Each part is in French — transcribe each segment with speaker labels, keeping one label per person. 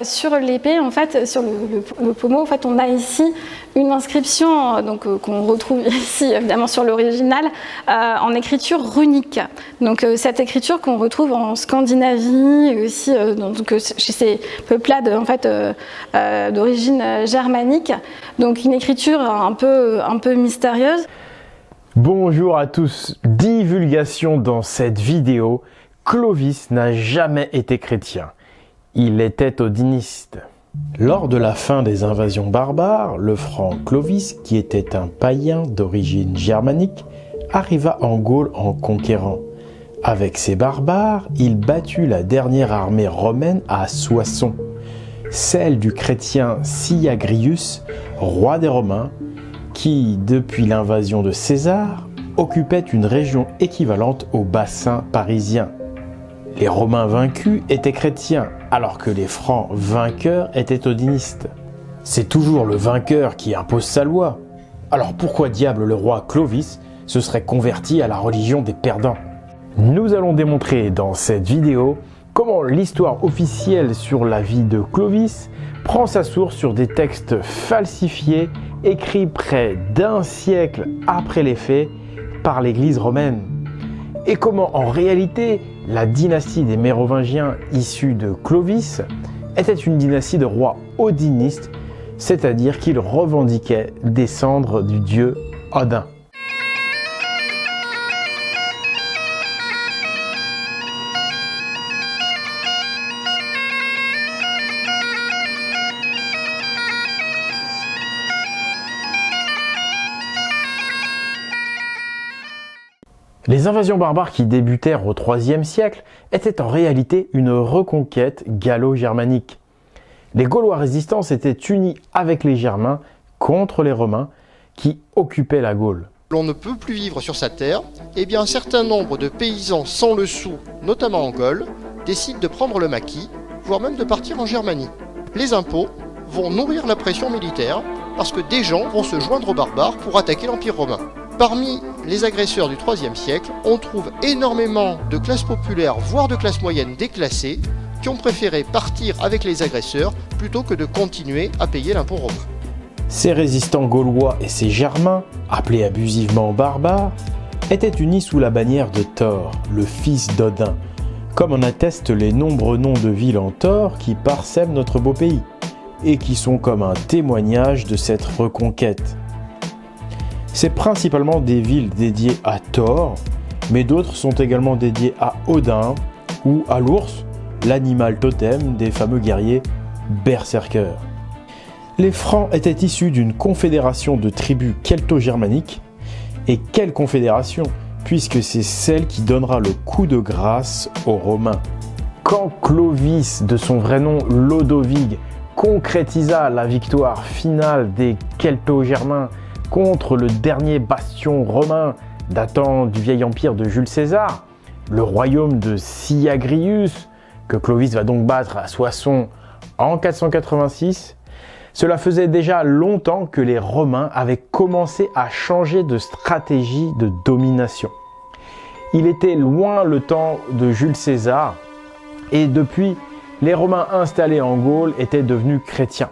Speaker 1: sur l'épée, en fait, sur le pommeau, en fait, on a ici une inscription qu'on retrouve ici, évidemment, sur l'original, en écriture runique. Donc, cette écriture qu'on retrouve en Scandinavie, et aussi chez ces peuplades en fait, d'origine germanique. Donc, une écriture un peu mystérieuse.
Speaker 2: Bonjour à tous, divulgation dans cette vidéo. Clovis n'a jamais été chrétien. Il était odiniste. Lors de la fin des invasions barbares, le franc Clovis, qui était un païen d'origine germanique, arriva en Gaule en conquérant. Avec ses barbares, il battit la dernière armée romaine à Soissons, celle du chrétien Syagrius, roi des Romains, qui, depuis l'invasion de César, occupait une région équivalente au bassin parisien. Les Romains vaincus étaient chrétiens, alors que les Francs vainqueurs étaient odinistes. C'est toujours le vainqueur qui impose sa loi. Alors pourquoi diable le roi Clovis se serait converti à la religion des perdants? Nous allons démontrer dans cette vidéo comment l'histoire officielle sur la vie de Clovis prend sa source sur des textes falsifiés écrits près d'un siècle après les faits par l'Église romaine. Et comment en réalité la dynastie des Mérovingiens issue de Clovis était une dynastie de rois odinistes, c'est-à-dire qu'ils revendiquaient descendre du dieu Odin. Les invasions barbares qui débutèrent au IIIe siècle étaient en réalité une reconquête gallo-germanique. Les Gaulois résistants s'étaient unis avec les Germains contre les Romains qui occupaient la Gaule.
Speaker 3: L'on ne peut plus vivre sur sa terre, et bien un certain nombre de paysans sans le sou, notamment en Gaule, décident de prendre le maquis, voire même de partir en Germanie. Les impôts vont nourrir la pression militaire parce que des gens vont se joindre aux barbares pour attaquer l'Empire romain. Parmi les agresseurs du IIIe siècle, on trouve énormément de classes populaires, voire de classes moyennes déclassées, qui ont préféré partir avec les agresseurs plutôt que de continuer à payer l'impôt romain.
Speaker 2: Ces résistants gaulois et ces germains, appelés abusivement barbares, étaient unis sous la bannière de Thor, le fils d'Odin, comme en attestent les nombreux noms de villes en Thor qui parsèment notre beau pays, et qui sont comme un témoignage de cette reconquête. C'est principalement des villes dédiées à Thor, mais d'autres sont également dédiées à Odin ou à l'ours, l'animal totem des fameux guerriers berserkers. Les Francs étaient issus d'une confédération de tribus celto-germaniques. Et quelle confédération, puisque c'est celle qui donnera le coup de grâce aux Romains. Quand Clovis, de son vrai nom Lodovig, concrétisa la victoire finale des celto-germains contre le dernier bastion romain datant du vieil empire de Jules César, le royaume de Syagrius, que Clovis va donc battre à Soissons en 486, cela faisait déjà longtemps que les Romains avaient commencé à changer de stratégie de domination. Il était loin le temps de Jules César, et depuis, les Romains installés en Gaule étaient devenus chrétiens.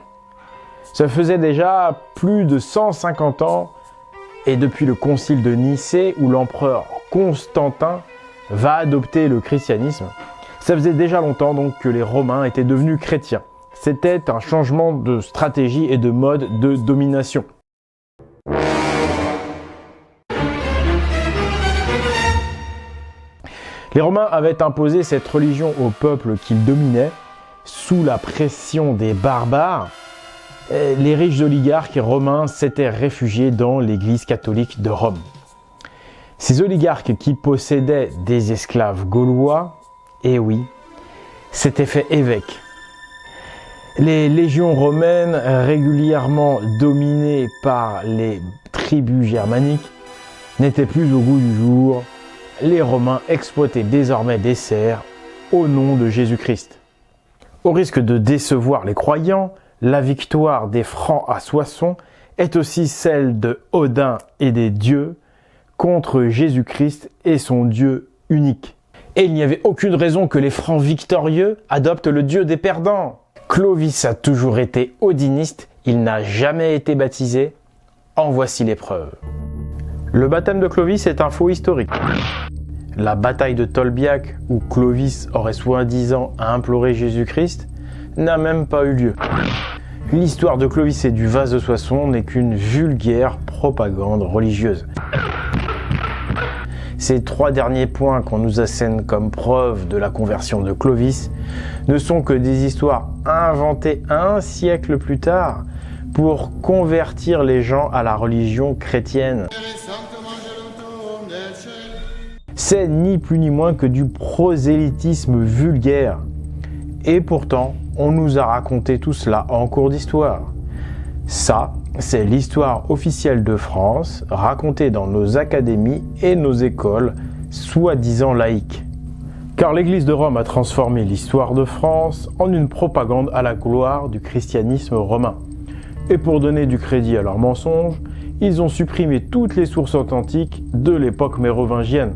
Speaker 2: Ça faisait déjà plus de 150 ans, et depuis le concile de Nicée où l'empereur Constantin va adopter le christianisme, ça faisait déjà longtemps donc que les Romains étaient devenus chrétiens. C'était un changement de stratégie et de mode de domination. Les Romains avaient imposé cette religion au peuple qu'ils dominaient sous la pression des barbares. Les riches oligarques romains s'étaient réfugiés dans l'église catholique de Rome. Ces oligarques qui possédaient des esclaves gaulois, eh oui, s'étaient fait évêques. Les légions romaines, régulièrement dominées par les tribus germaniques, n'étaient plus au goût du jour. Les Romains exploitaient désormais des serfs au nom de Jésus-Christ. Au risque de décevoir les croyants, la victoire des Francs à Soissons est aussi celle de Odin et des dieux contre Jésus-Christ et son Dieu unique. Et il n'y avait aucune raison que les Francs victorieux adoptent le Dieu des perdants. Clovis a toujours été odiniste, il n'a jamais été baptisé. En voici les preuves. Le baptême de Clovis est un faux historique. La bataille de Tolbiac, où Clovis aurait soi-disant imploré Jésus-Christ, n'a même pas eu lieu. L'histoire de Clovis et du vase de Soissons n'est qu'une vulgaire propagande religieuse. Ces 3 derniers points qu'on nous assène comme preuve de la conversion de Clovis ne sont que des histoires inventées un siècle plus tard pour convertir les gens à la religion chrétienne. C'est ni plus ni moins que du prosélytisme vulgaire. Et pourtant, on nous a raconté tout cela en cours d'histoire. Ça, c'est l'histoire officielle de France, racontée dans nos académies et nos écoles, soi-disant laïques. Car l'Église de Rome a transformé l'histoire de France en une propagande à la gloire du christianisme romain. Et pour donner du crédit à leurs mensonges, ils ont supprimé toutes les sources authentiques de l'époque mérovingienne.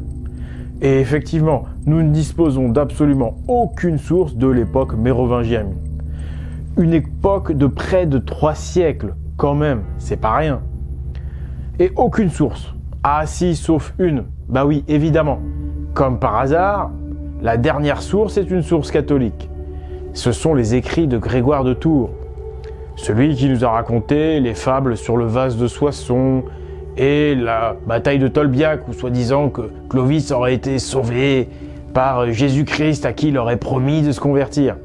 Speaker 2: Et effectivement, nous ne disposons d'absolument aucune source de l'époque mérovingienne. Une époque de près de 3 siècles, quand même, c'est pas rien. Et aucune source. Ah si, sauf une. Bah oui, évidemment. Comme par hasard, la dernière source est une source catholique. Ce sont les écrits de Grégoire de Tours. Celui qui nous a raconté les fables sur le vase de Soissons, et la bataille de Tolbiac, où soi-disant que Clovis aurait été sauvé par Jésus-Christ à qui il aurait promis de se convertir.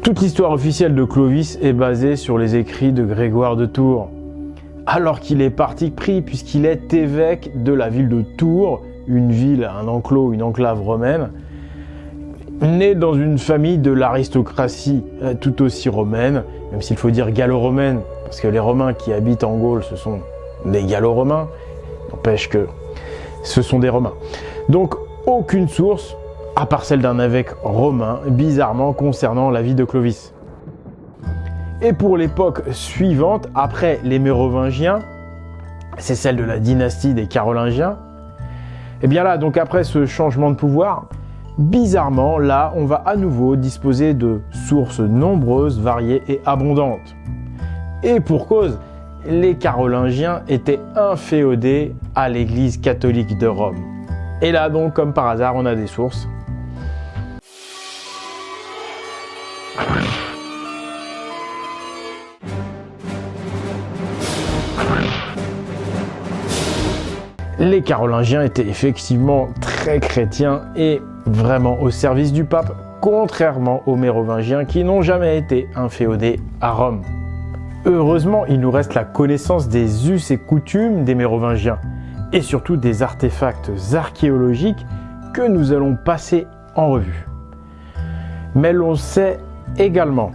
Speaker 2: Toute l'histoire officielle de Clovis est basée sur les écrits de Grégoire de Tours, alors qu'il est parti pris puisqu'il est évêque de la ville de Tours, une ville, un enclos, une enclave romaine, né dans une famille de l'aristocratie tout aussi romaine, même s'il faut dire gallo-romaine, parce que les Romains qui habitent en Gaule, ce sont des gallo-romains, n'empêche que ce sont des Romains. Donc aucune source, à part celle d'un évêque romain, bizarrement concernant la vie de Clovis. Et pour l'époque suivante, après les Mérovingiens, c'est celle de la dynastie des Carolingiens, et bien là, donc après ce changement de pouvoir, bizarrement, là, on va à nouveau disposer de sources nombreuses, variées et abondantes. Et pour cause, les Carolingiens étaient inféodés à l'Église catholique de Rome. Et là donc, comme par hasard, on a des sources. Les Carolingiens étaient effectivement très chrétiens et vraiment au service du pape, contrairement aux Mérovingiens qui n'ont jamais été inféodés à Rome. Heureusement, il nous reste la connaissance des us et coutumes des Mérovingiens et surtout des artefacts archéologiques que nous allons passer en revue. Mais l'on sait également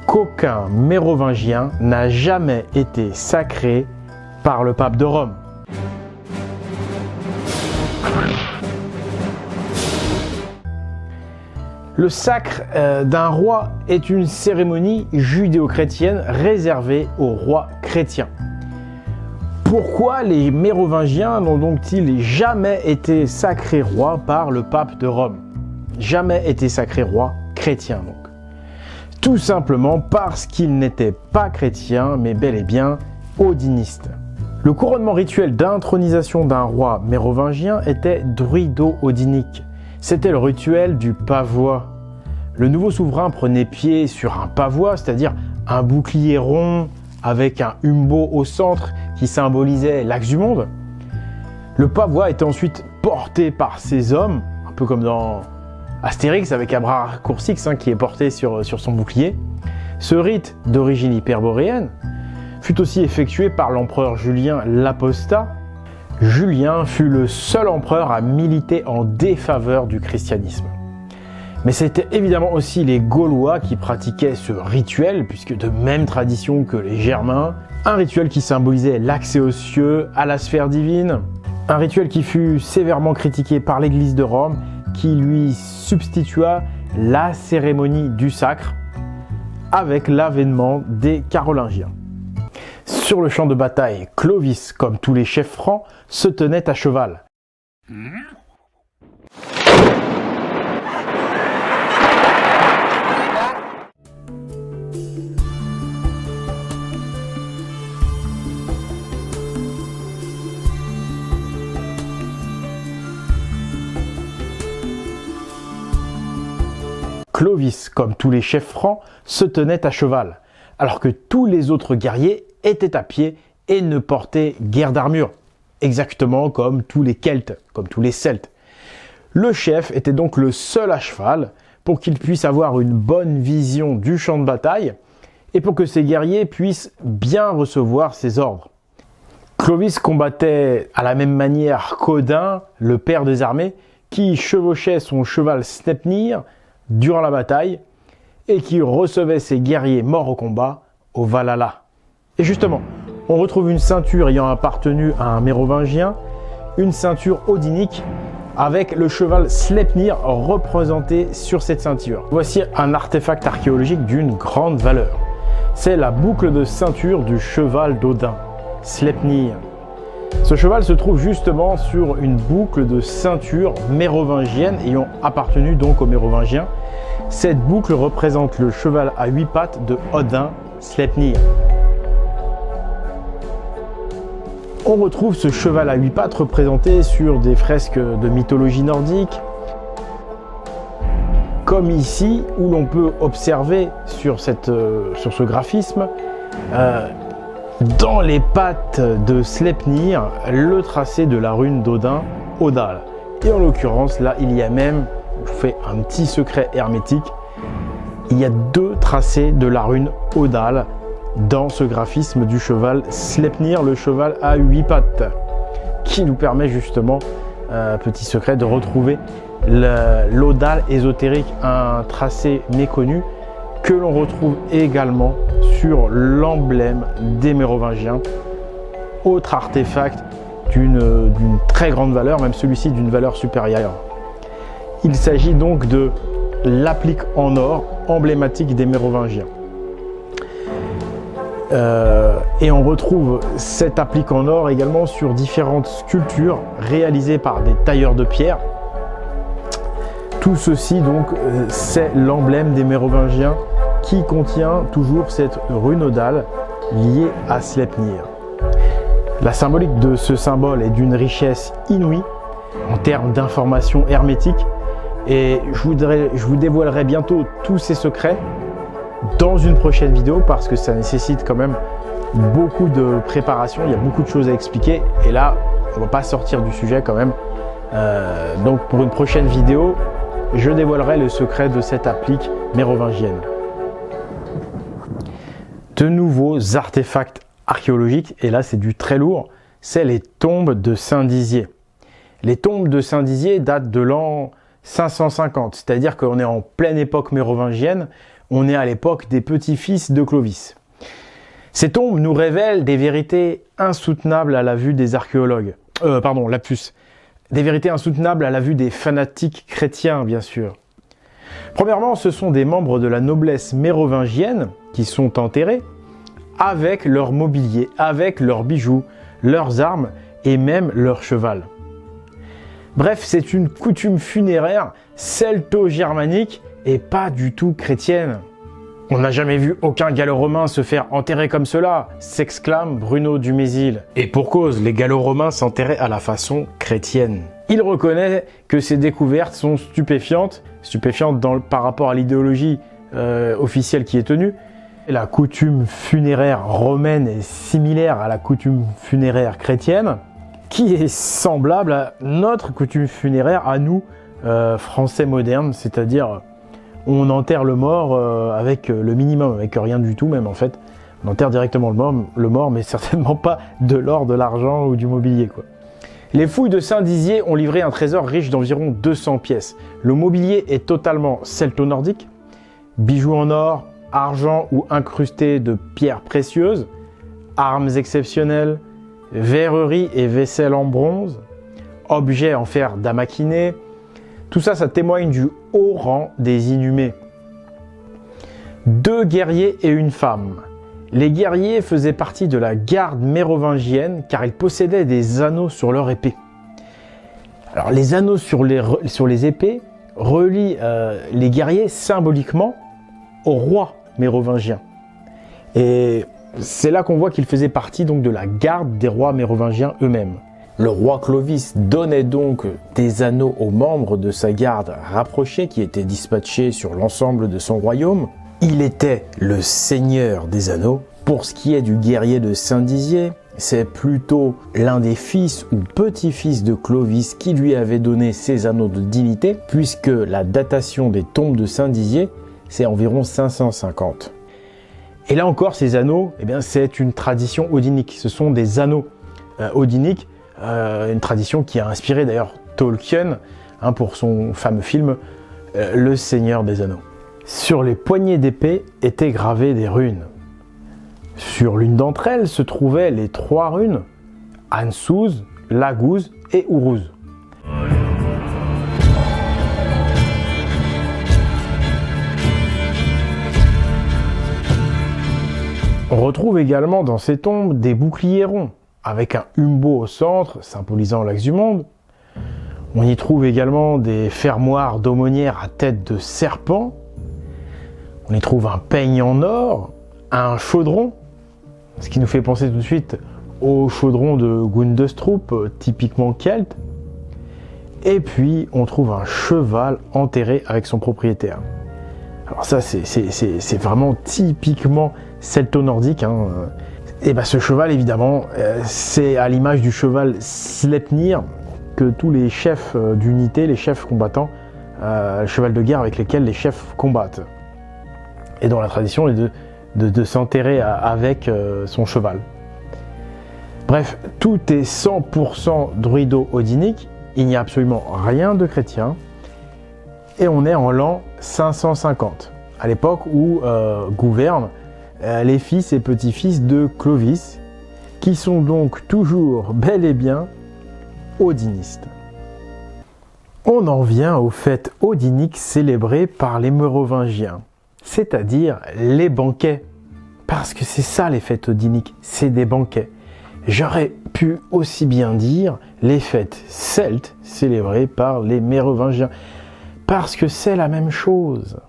Speaker 2: qu'aucun Mérovingien n'a jamais été sacré par le pape de Rome. Le sacre d'un roi est une cérémonie judéo-chrétienne réservée aux rois chrétiens. Pourquoi les Mérovingiens n'ont donc-ils jamais été sacrés rois par le pape de Rome? Jamais été sacrés rois chrétiens donc. Tout simplement parce qu'ils n'étaient pas chrétiens mais bel et bien odinistes. Le couronnement rituel d'intronisation d'un roi mérovingien était druido-odinique. C'était le rituel du pavois. Le nouveau souverain prenait pied sur un pavois, c'est-à-dire un bouclier rond avec un humbo au centre qui symbolisait l'axe du monde. Le pavois était ensuite porté par ces hommes, un peu comme dans Astérix avec Abracourcix qui est porté sur son bouclier. Ce rite d'origine hyperboréenne fut aussi effectué par l'empereur Julien l'Apostat. Julien fut le seul empereur à militer en défaveur du christianisme. Mais c'était évidemment aussi les Gaulois qui pratiquaient ce rituel, puisque de même tradition que les Germains, un rituel qui symbolisait l'accès aux cieux, à la sphère divine, un rituel qui fut sévèrement critiqué par l'Église de Rome, qui lui substitua la cérémonie du sacre avec l'avènement des Carolingiens. Sur le champ de bataille, Clovis, comme tous les chefs francs, se tenait à cheval. Clovis, comme tous les chefs francs, se tenait à cheval, alors que tous les autres guerriers étaient à pied et ne portaient guère d'armure, exactement comme tous les Celtes, comme tous les Celtes. Le chef était donc le seul à cheval pour qu'il puisse avoir une bonne vision du champ de bataille et pour que ses guerriers puissent bien recevoir ses ordres. Clovis combattait à la même manière qu'Odin, le père des armées, qui chevauchait son cheval Sleipnir durant la bataille et qui recevait ses guerriers morts au combat au Valhalla. Et justement, on retrouve une ceinture ayant appartenu à un mérovingien, une ceinture odinique avec le cheval Sleipnir représenté sur cette ceinture. Voici un artefact archéologique d'une grande valeur. C'est la boucle de ceinture du cheval d'Odin, Sleipnir. Ce cheval se trouve justement sur une boucle de ceinture mérovingienne ayant appartenu donc aux Mérovingiens. Cette boucle représente le cheval à 8 pattes de Odin, Sleipnir. On retrouve ce cheval à 8 pattes représenté sur des fresques de mythologie nordique, comme ici où l'on peut observer sur ce graphisme dans les pattes de Sleipnir le tracé de la rune d'Odin, Odal. Et en l'occurrence là il y a même, je vous fais un petit secret hermétique, il y a 2 tracés de la rune Odal dans ce graphisme du cheval Sleipnir, le cheval à 8 pattes, qui nous permet justement, petit secret, de retrouver l'Odal ésotérique, un tracé méconnu que l'on retrouve également sur l'emblème des Mérovingiens, autre artefact d'une très grande valeur, même celui-ci d'une valeur supérieure. Il s'agit donc de l'applique en or emblématique des Mérovingiens. Et on retrouve cette applique en or également sur différentes sculptures réalisées par des tailleurs de pierre. Tout ceci donc c'est l'emblème des Mérovingiens qui contient toujours cette rune Odal liée à Sleipnir. La symbolique de ce symbole est d'une richesse inouïe en termes d'informations hermétiques et je vous dévoilerai bientôt tous ces secrets dans une prochaine vidéo parce que ça nécessite quand même beaucoup de préparation, il y a beaucoup de choses à expliquer et là on ne va pas sortir du sujet quand même. Donc pour une prochaine vidéo, je dévoilerai le secret de cette applique mérovingienne. De nouveaux artefacts archéologiques, et là c'est du très lourd, c'est les tombes de Saint-Dizier. Les tombes de Saint-Dizier datent de l'an 550, c'est-à-dire qu'on est en pleine époque mérovingienne, on est à l'époque des petits-fils de Clovis. Ces tombes nous révèlent des vérités insoutenables à la vue des archéologues. Des vérités insoutenables à la vue des fanatiques chrétiens, bien sûr. Premièrement, ce sont des membres de la noblesse mérovingienne qui sont enterrés avec leur mobilier, avec leurs bijoux, leurs armes et même leur cheval. Bref, c'est une coutume funéraire celto-germanique et pas du tout chrétienne. On n'a jamais vu aucun gallo-romain se faire enterrer comme cela, s'exclame Bruno Dumézil. Et pour cause, les gallo-romains s'enterraient à la façon chrétienne. Il reconnaît que ces découvertes sont stupéfiantes par rapport à l'idéologie officielle qui est tenue. La coutume funéraire romaine est similaire à la coutume funéraire chrétienne, qui est semblable à notre coutume funéraire à nous, Français modernes, c'est-à-dire on enterre le mort avec le minimum, avec rien du tout même en fait. On enterre directement le mort, mais certainement pas de l'or, de l'argent ou du mobilier, quoi. Les fouilles de Saint-Dizier ont livré un trésor riche d'environ 200 pièces. Le mobilier est totalement celto-nordique, bijoux en or, argent ou incrustés de pierres précieuses, armes exceptionnelles, verreries et vaisselle en bronze, objets en fer damasquiné. Tout ça, ça témoigne du haut rang des inhumés. 2 guerriers et une femme. Les guerriers faisaient partie de la garde mérovingienne car ils possédaient des anneaux sur leur épée. Alors les anneaux sur les épées relient les guerriers symboliquement au roi mérovingien. Et c'est là qu'on voit qu'ils faisaient partie donc de la garde des rois mérovingiens eux-mêmes. Le roi Clovis donnait donc des anneaux aux membres de sa garde rapprochée qui étaient dispatchés sur l'ensemble de son royaume. Il était le seigneur des anneaux. Pour ce qui est du guerrier de Saint-Dizier, c'est plutôt l'un des fils ou petits-fils de Clovis qui lui avait donné ces anneaux de dignité, puisque la datation des tombes de Saint-Dizier, c'est environ 550. Et là encore, ces anneaux, eh bien, c'est une tradition odinique. Ce sont des anneaux odiniques, une tradition qui a inspiré d'ailleurs Tolkien pour son fameux film Le Seigneur des Anneaux. Sur les poignées d'épée étaient gravées des runes. Sur l'une d'entre elles se trouvaient les 3 runes Ansuz, Laguz et Uruz. On retrouve également dans ces tombes des boucliers ronds, avec un umbo au centre, symbolisant l'axe du monde. On y trouve également des fermoirs d'aumônières à tête de serpent. On y trouve un peigne en or, un chaudron, ce qui nous fait penser tout de suite au chaudron de Gundestrup, typiquement celte. Et puis, on trouve un cheval enterré avec son propriétaire. Alors ça, c'est vraiment typiquement celto-nordique. Et ben, ce cheval, évidemment, c'est à l'image du cheval Sleipnir que tous les chefs d'unité, les chefs combattants, le cheval de guerre avec lesquels les chefs combattent. Et dont la tradition est de s'enterrer avec son cheval. Bref, tout est 100% druido-odinique, il n'y a absolument rien de chrétien, et on est en l'an 550, à l'époque où gouvernent les fils et petits-fils de Clovis, qui sont donc toujours bel et bien odinistes. On en vient aux fêtes odiniques célébrées par les Mérovingiens, c'est-à-dire les banquets. Parce que c'est ça les fêtes odiniques, c'est des banquets. J'aurais pu aussi bien dire les fêtes celtes célébrées par les Mérovingiens, parce que c'est la même chose.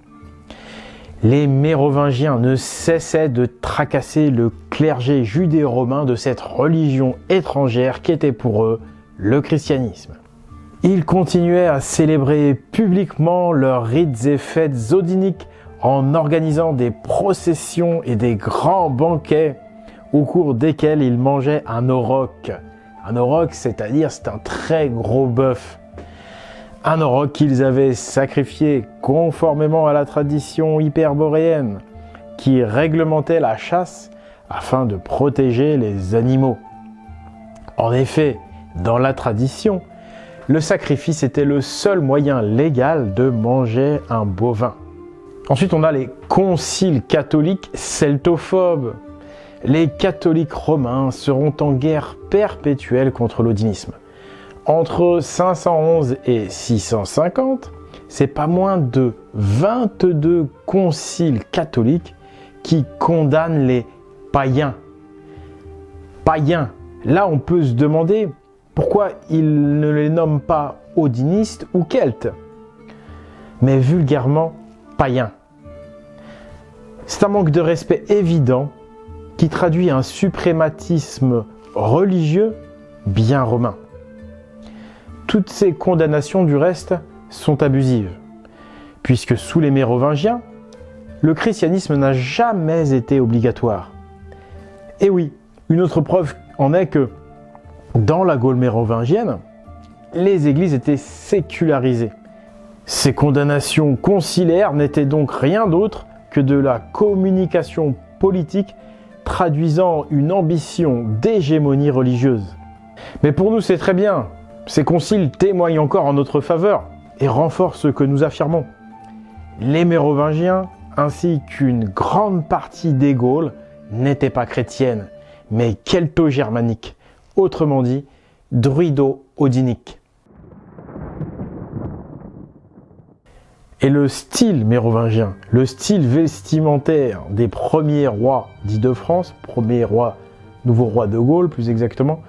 Speaker 2: Les Mérovingiens ne cessaient de tracasser le clergé judéo-romain de cette religion étrangère qui était pour eux le christianisme. Ils continuaient à célébrer publiquement leurs rites et fêtes odiniques en organisant des processions et des grands banquets au cours desquels ils mangeaient un auroch. Un auroch, c'est-à-dire c'est un très gros bœuf. Un auroch qu'ils avaient sacrifié conformément à la tradition hyperboréenne qui réglementait la chasse afin de protéger les animaux. En effet, dans la tradition, le sacrifice était le seul moyen légal de manger un bovin. Ensuite, on a les conciles catholiques celtophobes. Les catholiques romains seront en guerre perpétuelle contre l'odinisme. Entre 511 et 650, c'est pas moins de 22 conciles catholiques qui condamnent les païens. Païens, là on peut se demander pourquoi ils ne les nomment pas odinistes ou celtes, mais vulgairement païens. C'est un manque de respect évident qui traduit un suprématisme religieux bien romain. Toutes ces condamnations du reste sont abusives, puisque sous les Mérovingiens, le christianisme n'a jamais été obligatoire. Et oui, une autre preuve en est que dans la Gaule mérovingienne, les églises étaient sécularisées. Ces condamnations concilaires n'étaient donc rien d'autre que de la communication politique traduisant une ambition d'hégémonie religieuse. Mais pour nous, c'est très bien. Ces conciles témoignent encore en notre faveur et renforcent ce que nous affirmons. Les Mérovingiens, ainsi qu'une grande partie des Gaules, n'étaient pas chrétiennes, mais celto-germaniques, autrement dit, druido-odiniques. Et le style mérovingien, le style vestimentaire des premiers rois dits de France, premiers rois, nouveaux rois de Gaule plus exactement,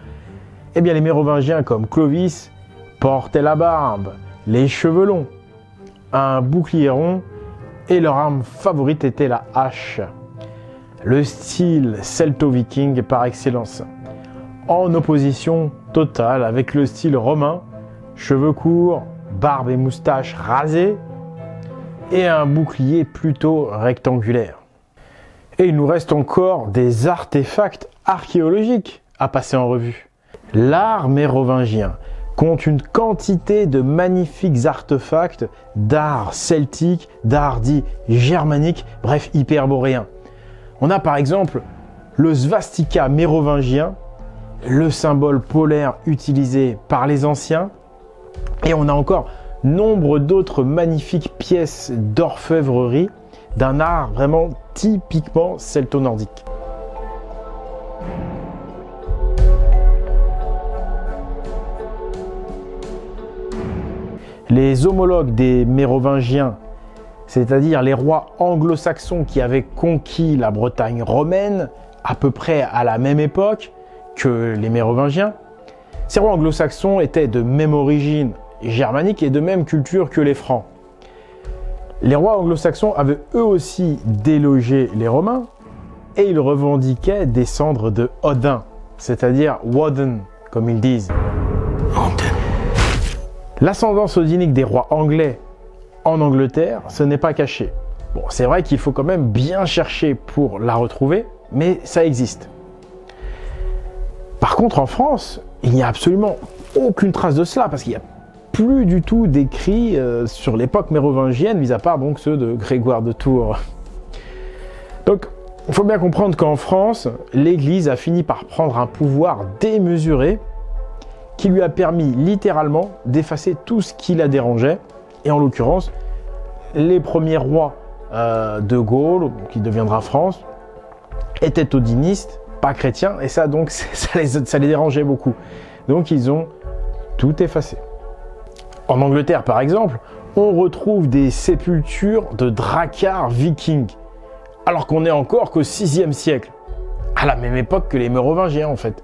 Speaker 2: eh bien les Mérovingiens comme Clovis portaient la barbe, les cheveux longs, un bouclier rond et leur arme favorite était la hache. Le style celto-viking par excellence, en opposition totale avec le style romain, cheveux courts, barbe et moustache rasées et un bouclier plutôt rectangulaire. Et il nous reste encore des artefacts archéologiques à passer en revue. L'art mérovingien compte une quantité de magnifiques artefacts d'art celtique, d'art dit germanique, bref hyperboréen. On a par exemple le svastika mérovingien, le symbole polaire utilisé par les anciens, et on a encore nombre d'autres magnifiques pièces d'orfèvrerie d'un art vraiment typiquement celto-nordique. Les homologues des Mérovingiens, c'est-à-dire les rois anglo-saxons qui avaient conquis la Bretagne romaine à peu près à la même époque que les Mérovingiens, ces rois anglo-saxons étaient de même origine germanique et de même culture que les Francs. Les rois anglo-saxons avaient eux aussi délogé les Romains et ils revendiquaient descendre de Odin, c'est-à-dire Woden, comme ils disent. L'ascendance odinique des rois anglais en Angleterre, ce n'est pas caché. Bon, c'est vrai qu'il faut quand même bien chercher pour la retrouver, mais ça existe. Par contre, en France, il n'y a absolument aucune trace de cela, parce qu'il n'y a plus du tout d'écrits sur l'époque mérovingienne, mis à part donc ceux de Grégoire de Tours. Donc, il faut bien comprendre qu'en France, l'Église a fini par prendre un pouvoir démesuré qui lui a permis littéralement d'effacer tout ce qui la dérangeait. Et en l'occurrence, les premiers rois de Gaule, qui deviendra France, étaient odinistes, pas chrétiens, et ça donc ça les dérangeait beaucoup. Donc ils ont tout effacé. En Angleterre par exemple, on retrouve des sépultures de dracars vikings, alors qu'on n'est encore qu'au 6e siècle, à la même époque que les Mérovingiens en fait.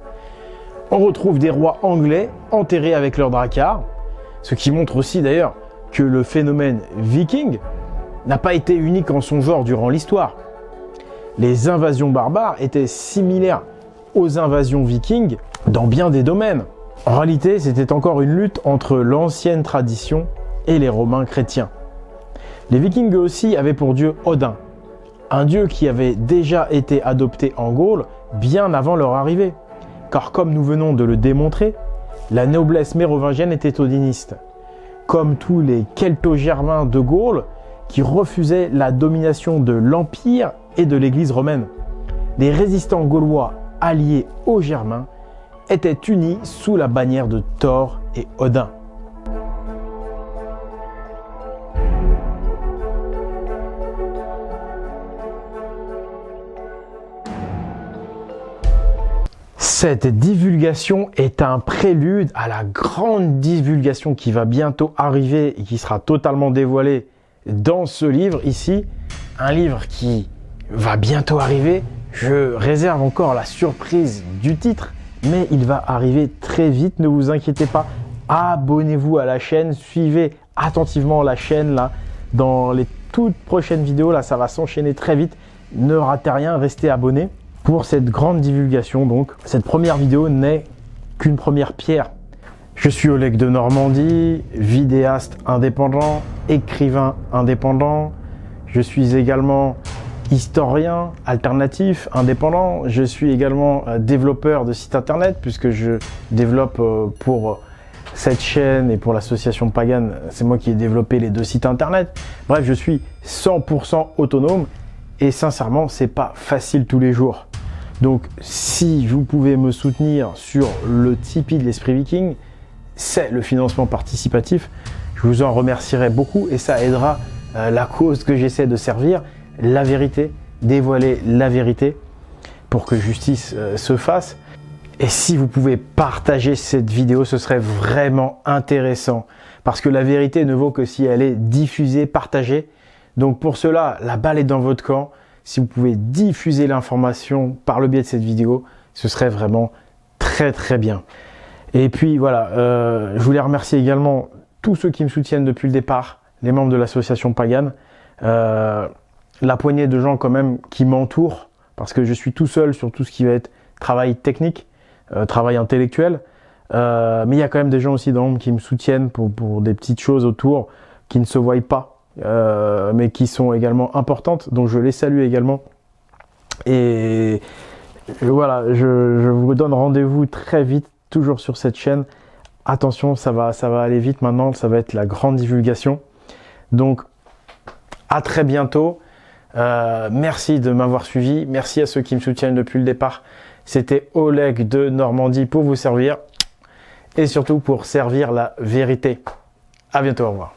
Speaker 2: On retrouve des rois anglais enterrés avec leurs dracars, ce qui montre aussi d'ailleurs que le phénomène viking n'a pas été unique en son genre durant l'histoire. Les invasions barbares étaient similaires aux invasions vikings dans bien des domaines. En réalité, c'était encore une lutte entre l'ancienne tradition et les Romains chrétiens. Les Vikings aussi avaient pour dieu Odin, un dieu qui avait déjà été adopté en Gaule bien avant leur arrivée. Car comme nous venons de le démontrer, la noblesse mérovingienne était odiniste, comme tous les celto-germains de Gaule qui refusaient la domination de l'Empire et de l'Église romaine. Les résistants gaulois alliés aux Germains étaient unis sous la bannière de Thor et Odin. Cette divulgation est un prélude à la grande divulgation qui va bientôt arriver et qui sera totalement dévoilée dans ce livre ici. Un livre qui va bientôt arriver. Je réserve encore la surprise du titre, mais il va arriver très vite, ne vous inquiétez pas. Abonnez-vous à la chaîne, suivez attentivement la chaîne là. Dans les toutes prochaines vidéos, là, ça va s'enchaîner très vite. Ne ratez rien, restez abonnés. Pour cette grande divulgation, donc, cette première vidéo n'est qu'une première pierre. Je suis Oleg de Normandie, vidéaste indépendant, écrivain indépendant. Je suis également historien alternatif, indépendant. Je suis également développeur de site internet puisque je développe pour cette chaîne et pour l'association Pagan. C'est moi qui ai développé les 2 sites internet. Bref, je suis 100% autonome et sincèrement, c'est pas facile tous les jours. Donc, si vous pouvez me soutenir sur le Tipeee de l'Esprit Viking, c'est le financement participatif. Je vous en remercierai beaucoup et ça aidera la cause que j'essaie de servir, la vérité, dévoiler la vérité pour que justice se fasse. Et si vous pouvez partager cette vidéo, ce serait vraiment intéressant parce que la vérité ne vaut que si elle est diffusée, partagée. Donc pour cela, la balle est dans votre camp. Si vous pouvez diffuser l'information par le biais de cette vidéo, ce serait vraiment très très bien. Et puis voilà, je voulais remercier également tous ceux qui me soutiennent depuis le départ, les membres de l'association Pagan, la poignée de gens quand même qui m'entourent, parce que je suis tout seul sur tout ce qui va être travail technique, travail intellectuel. Mais il y a quand même des gens aussi dans l'ombre qui me soutiennent pour des petites choses autour qui ne se voient pas, mais qui sont également importantes. Donc je les salue également. Et voilà, je vous donne rendez-vous très vite, toujours sur cette chaîne. Attention, ça va aller vite maintenant, ça va être la grande divulgation. Donc, à très bientôt. Merci de m'avoir suivi. Merci à ceux qui me soutiennent depuis le départ. C'était Oleg de Normandie pour vous servir. Et surtout pour servir la vérité. À bientôt, au revoir.